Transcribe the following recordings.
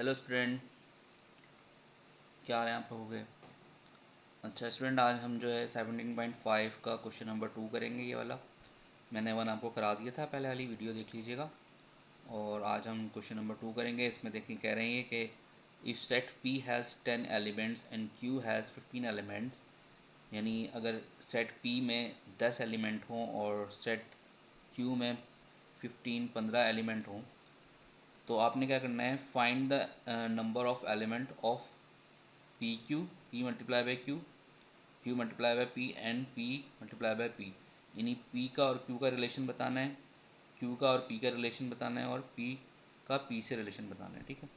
Hello student, क्या हाल है आप लोगों के। अच्छा स्टूडेंट, आज हम जो है 17.5 का क्वेश्चन नंबर 2 करेंगे। ये वाला मैंने वन आपको करा दिया था, पहले वाली वीडियो देख लीजिएगा। और आज हम क्वेश्चन नंबर 2 करेंगे। इसमें देखिए कह रहे हैं कि if set P has 10 elements and Q has 15 elements, यानी अगर सेट पी में 10 एलिमेंट हों और सेट क्यू में 15 एलिमेंट हों, तो आपने क्या करना है, find the number of element of P Q, P multiply by Q, Q multiply by P and P multiply by P. यानी पी का और क्यू का रिलेशन बताना है, क्यू का और पी का रिलेशन बताना है, और पी का पी से रिलेशन बताना है। ठीक है,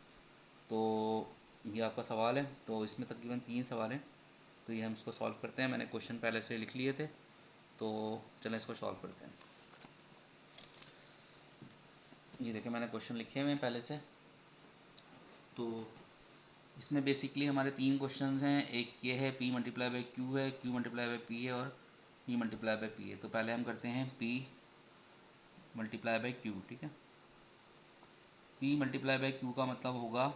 तो ये आपका सवाल है। तो इसमें तकरीबन 3 सवाल हैं, तो ये हम इसको सॉल्व करते हैं। मैंने क्वेश्चन पहले से लिख लिए थे, तो चलें इसको सॉल्व करते हैं। ये देखिए मैंने क्वेश्चन लिखे हुए हैं पहले से। तो इसमें बेसिकली हमारे 3 क्वेश्चन हैं। एक ये है पी मल्टीप्लाई बाई क्यू है, क्यू मल्टीप्लाई बाई पी है, और पी मल्टीप्लाई बाई पी है। तो पहले हम करते हैं पी मल्टीप्लाई बाई क्यू। ठीक है, पी मल्टीप्लाई बाई क्यू का मतलब होगा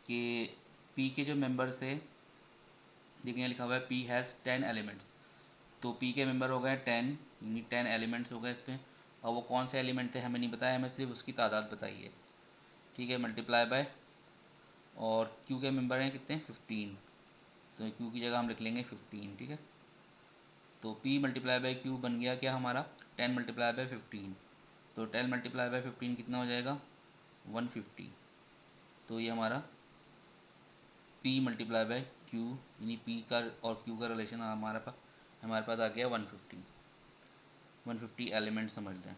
कि पी के जो मेंबर्स है, देखिए लिखा हुआ है पी हैज़ 10 एलिमेंट्स, तो पी के मेंबर हो गए 10, यानी 10 एलिमेंट्स हो गए इस पर। और वो कौन से एलिमेंट थे हमें नहीं बताया, हमें सिर्फ उसकी तादाद बताई है। ठीक है, मल्टीप्लाई बाय, और क्यू के मेंबर हैं कितने, 15, तो क्यू की जगह हम लिख लेंगे 15। ठीक है, तो p मल्टीप्लाई बाई क्यू बन गया क्या हमारा, 10 मल्टीप्लाई बाई 15। तो 10 मल्टीप्लाई बाई 15 कितना हो जाएगा, 150। तो ये हमारा p मल्टीप्लाई बाई क्यू, यानी p का और q का रिलेशन हमारे पास आ गया 150। 150 एलिमेंट समझ लें।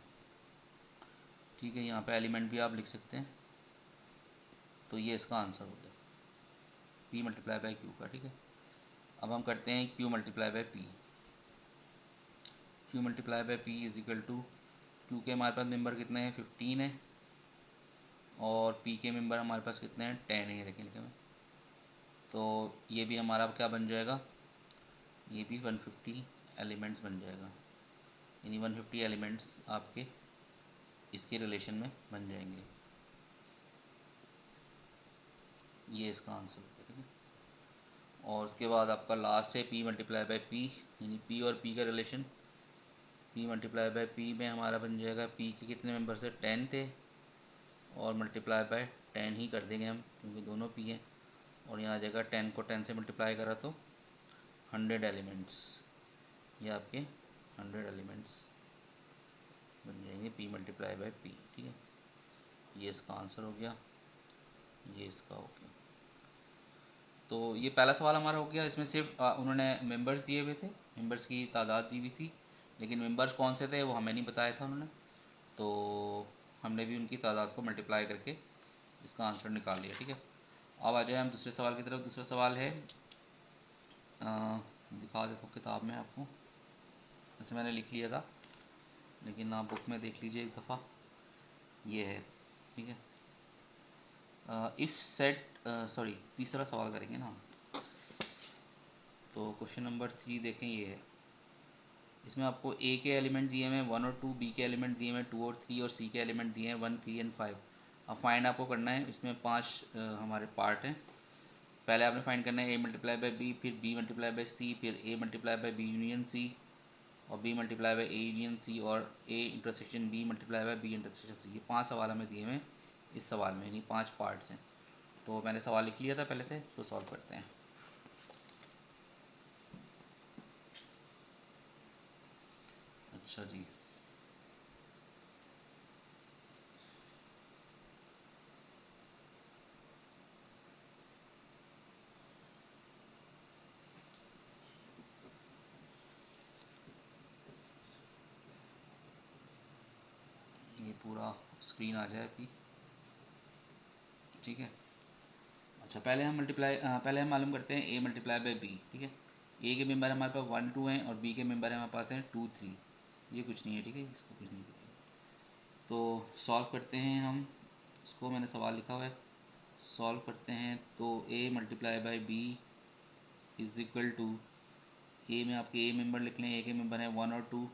ठीक है, यहाँ पे एलिमेंट भी आप लिख सकते हैं। तो ये इसका आंसर हो गया, p मल्टीप्लाई बाई क्यू का। ठीक है, अब हम करते हैं q multiply by P. q multiply by P is equal to, Q के हमारे पास मेंबर कितने हैं, 15 है, और पी के मेंबर हमारे पास कितने हैं, 10 है, लिखे लिखे में। तो ये भी हमारा क्या बन जाएगा, ये भी 150 एलिमेंट्स बन जाएगा, यानी 150 एलिमेंट्स आपके इसके रिलेशन में बन जाएंगे। ये इसका आंसर होगा। ठीक है, और उसके बाद आपका लास्ट है पी मल्टीप्लाई बाई पी, यानी पी और पी का relation. P multiply by P में हमारा बन जाएगा, पी के कितने मेंबर से 10 थे, और मल्टीप्लाई बाय 10 ही कर देंगे हम क्योंकि दोनों पी हैं। और यहाँ आ जाएगा 10 को 10 से मल्टीप्लाई करा तो 100 एलिमेंट्स, ये आपके 100 एलिमेंट्स बन जाएंगे पी मल्टीप्लाई बाय पी। ठीक है, ये इसका आंसर हो गया, ये इसका हो गया। तो ये पहला सवाल हमारा हो गया। इसमें सिर्फ उन्होंने मेंबर्स दिए हुए थे, मेंबर्स की तादाद दी हुई थी, लेकिन मेंबर्स कौन से थे वो हमें नहीं बताया था उन्होंने। तो हमने भी उनकी तादाद को मल्टीप्लाई करके इसका आंसर निकाल लिया। ठीक है, अब आ जाए हम दूसरे सवाल की तरफ। दूसरा सवाल है, दिखा देता हूँ किताब में आपको, जैसे मैंने लिख लिया था, लेकिन आप बुक में देख लीजिए एक दफ़ा। ये है, ठीक है, इफ़ सेट, सॉरी तीसरा सवाल करेंगे ना। तो क्वेश्चन नंबर 3 देखें, ये है। इसमें आपको ए के एलिमेंट दिए हुए हैं 1 और 2, बी के एलिमेंट दिए हुए हैं 2 और 3, और सी के एलिमेंट दिए हैं 1, 3 एंड 5। अब फाइंड आपको करना है, इसमें 5 हमारे पार्ट हैं। पहले आपने फाइंड करना है ए मल्टीप्लाई बाई बी, फिर बी मल्टीप्लाई बाई सी, फिर A multiply by B union C, और B multiply by A union C, और A intersection B multiply by B intersection C. ये 5 सवाल हमें दिए हुए हैं इस सवाल में, यानी 5 पार्ट्स हैं। तो मैंने सवाल लिख लिया था पहले से, तो सॉल्व करते हैं। अच्छा जी, ये पूरा स्क्रीन आ जाए अभी। ठीक है, अच्छा पहले हम मालूम करते हैं ए मल्टीप्लाई बाई बी। ठीक है, ए के मेंबर हमारे पास 1, 2 हैं, और बी के मेंबर हमारे पास हैं 2, 3। ये कुछ नहीं है, ठीक है, इसको कुछ नहीं है। तो सॉल्व करते हैं हम इसको, मैंने सवाल लिखा हुआ है, सॉल्व करते हैं। तो A multiply by B is equal to, A में आपके ए मेंबर लिख लें, ए के मेंबर हैं 1 और 2,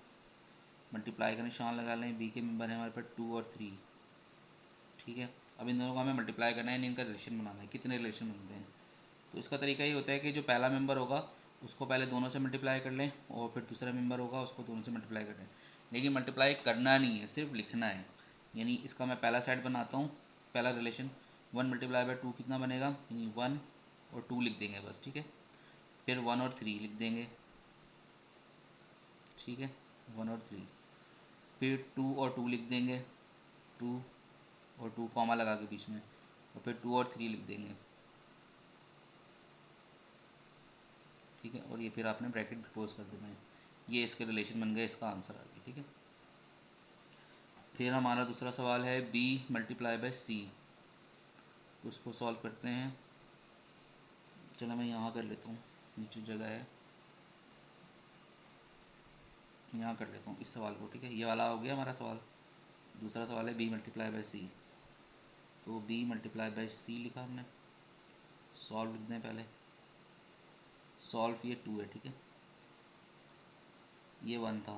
मल्टीप्लाई का निशान लगा लें, बी के मेंबर हैं हमारे पास 2 और 3। ठीक है, अब इन दोनों को हमें मल्टीप्लाई करना है, इनका रिलेशन बनाना है, कितने रिलेशन बनते हैं। तो इसका तरीका ये होता है कि जो पहला मेंबर होगा उसको पहले दोनों से मल्टीप्लाई कर लें, और फिर दूसरा मेंबर होगा उसको दोनों से मल्टीप्लाई कर लें। लेकिन मल्टीप्लाई करना नहीं है, सिर्फ लिखना है। यानी इसका मैं पहला सेट बनाता हूँ, पहला रिलेशन 1 × 2 कितना बनेगा, यानी 1 और 2 लिख देंगे बस, ठीक है। फिर 1 और 3 लिख देंगे, ठीक है, 1 और 3। फिर 2 और 2 लिख देंगे, 2 और 2 कॉमा लगा के बीच में, और फिर 2 और 3 लिख देंगे, ठीक है। और ये फिर आपने ब्रैकेट क्लोज कर देना है। ये इसके रिलेशन बन गए, इसका आंसर आ गया, ठीक है। फिर हमारा दूसरा सवाल है b × c। तो उसको सॉल्व करते हैं। चलो मैं यहाँ कर लेता हूँ, नीचे जगह है, यहाँ कर लेता हूँ इस सवाल को, ठीक है। ये वाला हो गया हमारा सवाल। दूसरा सवाल है b × c। तो b × c लिखा हमने, सॉल्व लिख दें पहले। सॉल्व ये 2 है, ठीक है, ये 1 था।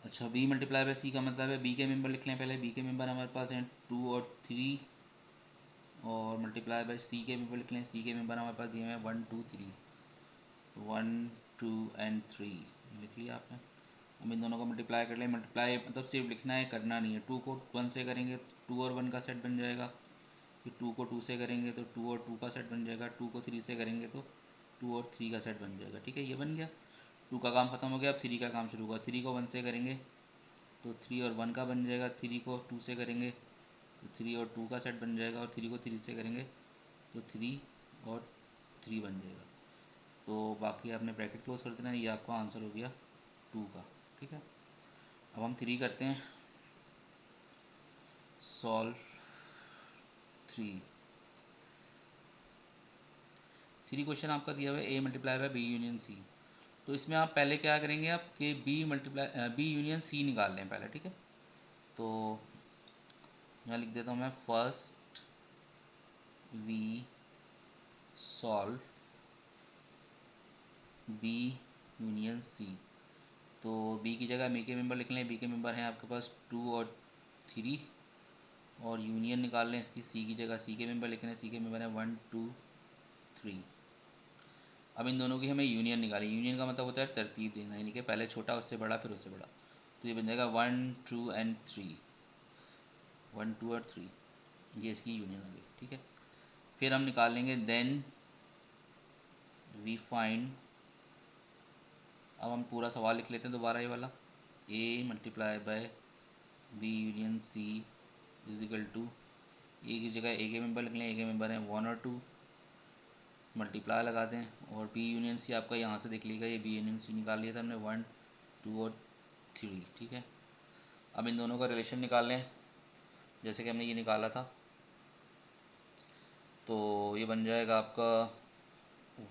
अच्छा, b × c का मतलब है b के मेंबर लिख लें पहले। b के मेंबर हमारे पास हैं 2 और 3, और मल्टीप्लाई बाय c के मेंबर लिख लें। c के मेंबर हमारे पास दिए हुए हैं 1 2 3, 1 2 एंड 3 लिख लिया आपने। हम इन दोनों को मल्टीप्लाई कर लें। मल्टीप्लाई मतलब सिर्फ लिखना है, करना नहीं है। 2 को 1 से करेंगे 2 और 1 का सेट बन जाएगा। फिर 2 को 2 से करेंगे तो 2 और 2 का सेट बन जाएगा। 2 को 3 से करेंगे तो 2 और 3 का सेट बन जाएगा, ठीक है। ये बन गया, 2 का काम ख़त्म हो गया। अब 3 का काम शुरू हुआ। 3 को 1 से करेंगे तो 3 और 1 का बन जाएगा। 3 को 2 से करेंगे तो 3 और 2 का सेट बन जाएगा, और 3 को 3 से करेंगे तो 3 और 3 बन जाएगा। तो बाकी आपने ब्रैकेट क्लोज कर देना। ये आपका आंसर हो गया 2 का, ठीक है। अब हम 3 करते हैं, सॉल्व 3। 3 क्वेश्चन आपका दिया हुआ है a × b यूनियन c। तो इसमें आप पहले क्या करेंगे, आप कि b यूनियन c निकाल लें पहले, ठीक है। तो यहाँ लिख देता हूँ मैं, first we solve b union c। तो b की जगह b के मेंबर लिख लें। b के मेंबर हैं आपके पास 2 और 3, और यूनियन निकाल लें इसकी। c की जगह c के मेंबर लिख लें। c के मेंबर हैं 1 2 3। अब इन दोनों की हमें यूनियन निकाली। यूनियन का मतलब होता है तरतीब देना, यानी कि पहले छोटा उससे बड़ा फिर उससे बड़ा। तो ये बन जाएगा 1 2 एंड 3, 1 2 और 3, ये इसकी यूनियन आ गई, ठीक है। फिर हम निकालेंगे देन वी फाइंड। अब हम पूरा सवाल लिख लेते हैं दोबारा, ये वाला a × b union c is equal to, A की जगह a के मेंबर लिख लें। a के मेंबर हैं 1 और 2, मल्टीप्लाई लगा दें, और b यूनियन c आपका यहाँ से देख लीजिएगा, ये b यूनियन c निकाल लिया था हमने 1 2 और 3, ठीक है। अब इन दोनों का रिलेशन निकाल लें जैसे कि हमने ये निकाला था। तो ये बन जाएगा आपका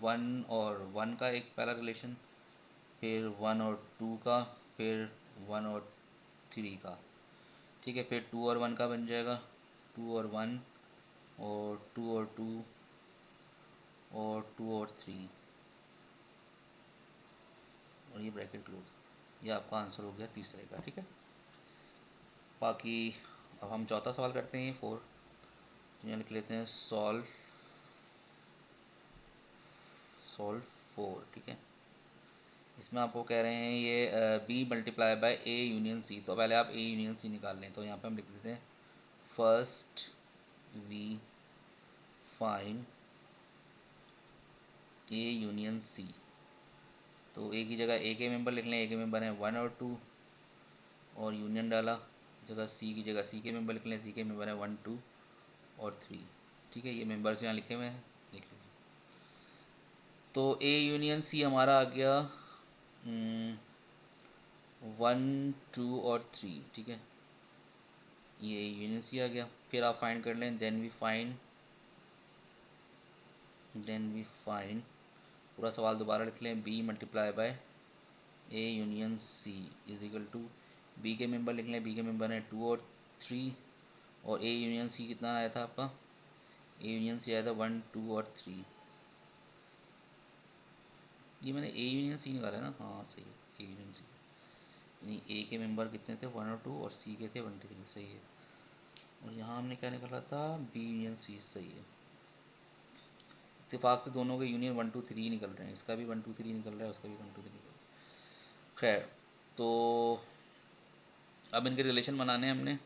1 और 1 का एक पहला रिलेशन, फिर 1 और 2 का, फिर 1 और 3 का, ठीक है। फिर 2 और 1 का बन जाएगा, 2 और 1, और 2 और 2, और 2 और 3, और ये ब्रैकेट क्लोज। ये आपका आंसर हो गया तीसरे का, ठीक है। बाकी अब हम चौथा सवाल करते हैं, 4। तो यहाँ लिख लेते हैं सॉल्व 4, ठीक है। इसमें आपको कह रहे हैं ये b × a यूनियन c। तो पहले आप a यूनियन c निकाल लें। तो यहाँ पे हम लिख देते हैं first we find a union c। तो a की जगह a के मेंबर लिख लें। a के मेंबर हैं 1 और 2, और यूनियन डाला जगह c की जगह c के मेंबर लिख लें। c के मेंबर हैं 1 2 और 3, ठीक है। ये मेंबर्स यहाँ लिखे हुए हैं, लिख लीजिए। तो a यूनियन c हमारा आ गया 1 2 और 3, ठीक है। ये यूनियन सी आ गया। फिर आप फाइंड कर लें, देन वी फाइंड पूरा सवाल दोबारा लिख लें। b × a union c is equal to, B के मेंबर लिख लें। b के मेंबर हैं 2 और 3, और a यूनियन c कितना आया था आपका, a यूनियन c आया था 1 2 और 3। ये मैंने a यूनियन c निकाला है ना, हाँ सही है, a यूनियन c। यानी a के मेंबर कितने थे 1 और 2, और c के थे 1 2 3, सही है। और यहाँ हमने क्या निकाला था, बी यूनियन सी, सही है। इत्तेफाक से दोनों के यूनियन 1 2 3 निकल रहे हैं, इसका भी 1 2 3 निकल रहा है, उसका भी 1 2 3 निकल रहा है। खैर, तो अब इनके रिलेशन बनाने हैं हमने,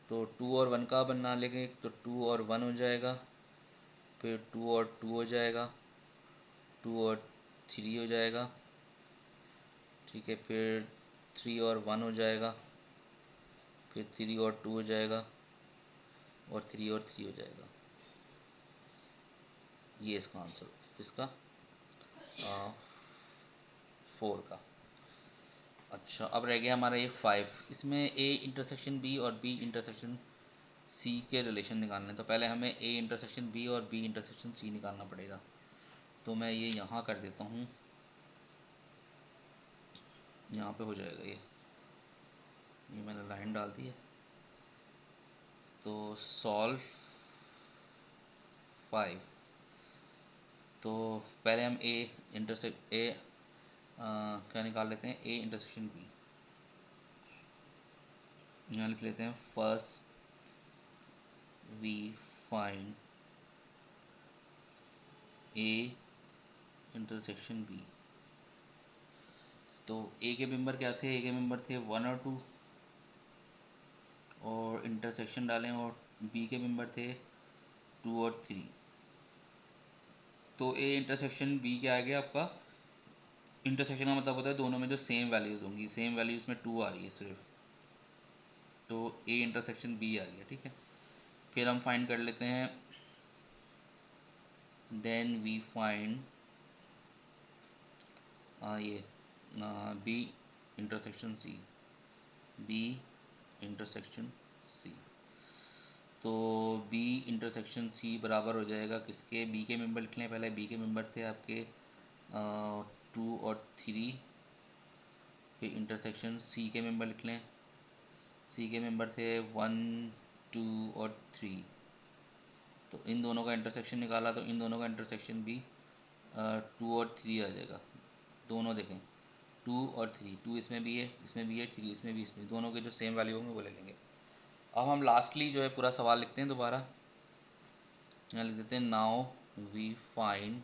तो 2 और 1 का बना लेंगे, तो 2 और 1 हो जाएगा, फिर 2 और 2 हो जाएगा, 2 और 3 हो जाएगा, ठीक है, फिर 3 और 1 हो जाएगा, फिर 3 और 2 हो जाएगा, और 3 और 3 हो जाएगा। ये इसका आंसर है, इसका 4 का। अच्छा, अब रह गया हमारा ये 5। इसमें ए इंटरसेक्शन बी और बी इंटरसेक्शन सी के रिलेशन निकालने हैं। तो पहले हमें ए इंटरसेक्शन बी और बी इंटरसेक्शन सी निकालना पड़ेगा। तो मैं ये यहाँ कर देता हूँ, यहाँ पे हो जाएगा ये मैंने लाइन डाल दी है। तो सॉल्व 5। तो पहले हम ए इंटरसेक्ट ए क्या निकाल लेते हैं, ए इंटरसेक्शन बी। यहाँ लिख लेते हैं, first we find A intersection B. तो ए के मेंबर क्या थे, ए के मेंबर थे 1 और 2, और इंटरसेक्शन डालें, और बी के मेंबर थे 2 और 3। तो ए इंटरसेक्शन बी क्या आ गया आपका, इंटरसेक्शन का मतलब होता है दोनों में जो सेम वैल्यूज़ होंगी, सेम वैल्यूज़ में 2 आ रही है सिर्फ, तो ए इंटरसेक्शन बी आ गया, ठीक है। फिर हम फाइंड कर लेते हैं, देन वी फाइंड ये B intersection C, B intersection C. तो बी इंटरसेक्शन सी बराबर हो जाएगा किसके, बी के मेंबर लिख लें पहले। बी के मेंबर थे आपके 2 और 3। फिर इंटरसेक्शन सी के मेंबर लिख लें, सी के मेंबर थे 1 2 और 3। तो इन दोनों का इंटरसेक्शन निकाला, तो इन दोनों का इंटरसेक्शन भी 2 और 3 आ जाएगा। दोनों देखें, 2 और 3, 2 इसमें भी है, इसमें भी है, 3 इसमें भी, इसमें दोनों के जो सेम वैल्यू होंगे वो ले लेंगे। अब हम लास्टली जो है पूरा सवाल लिखते हैं दोबारा, यहाँ लिख देते हैं, नाउ वी फाइंड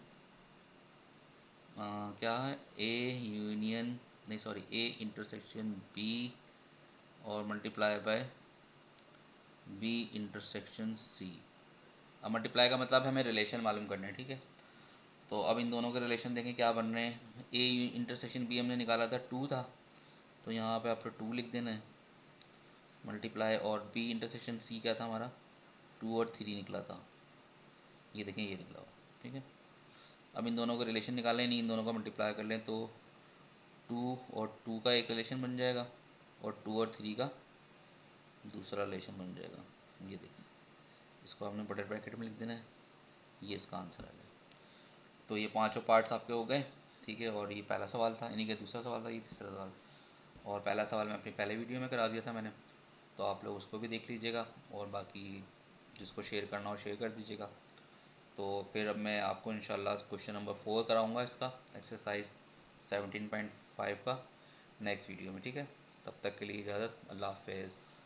क्या है, ए यूनियन, नहीं सॉरी, ए इंटरसेक्शन बी और multiply by B intersection C. अब मल्टीप्लाई का मतलब हमें रिलेशन मालूम करना है, ठीक है। तो अब इन दोनों के रिलेशन देखें क्या बन रहे हैं। ए इंटरसेक्शन बी हमने निकाला था 2 था, तो यहाँ पे आपको 2 लिख देना है, मल्टीप्लाई, और बी इंटरसेक्शन सी क्या था हमारा, 2 और 3 निकला था, ये देखें ये निकला हुआ, ठीक है। अब इन दोनों का रिलेशन निकालें, नहीं इन दोनों का मल्टीप्लाई कर लें, तो 2 और 2 का एक रिलेशन बन जाएगा, और 2 और 3 का दूसरा रिलेशन बन जाएगा। ये देखिए, इसको हमने बटर ब्रैकेट में लिख देना है, ये इसका आंसर आ गया। तो ये पांचों पार्ट्स आपके हो गए, ठीक है। और ये पहला सवाल था, यानी कि दूसरा सवाल था, ये तीसरा सवाल। और पहला सवाल मैं अपनी पहले वीडियो में करा दिया था मैंने, तो आप लोग उसको भी देख लीजिएगा, और बाकी जिसको शेयर करना हो शेयर कर दीजिएगा। तो फिर अब मैं आपको इंशाल्लाह क्वेश्चन नंबर 4 कराऊंगा, इसका एक्सरसाइज 17.5 का, नेक्स्ट वीडियो में, ठीक है। तब तक के लिए इजाज़त, अल्लाह हाफ़िज़।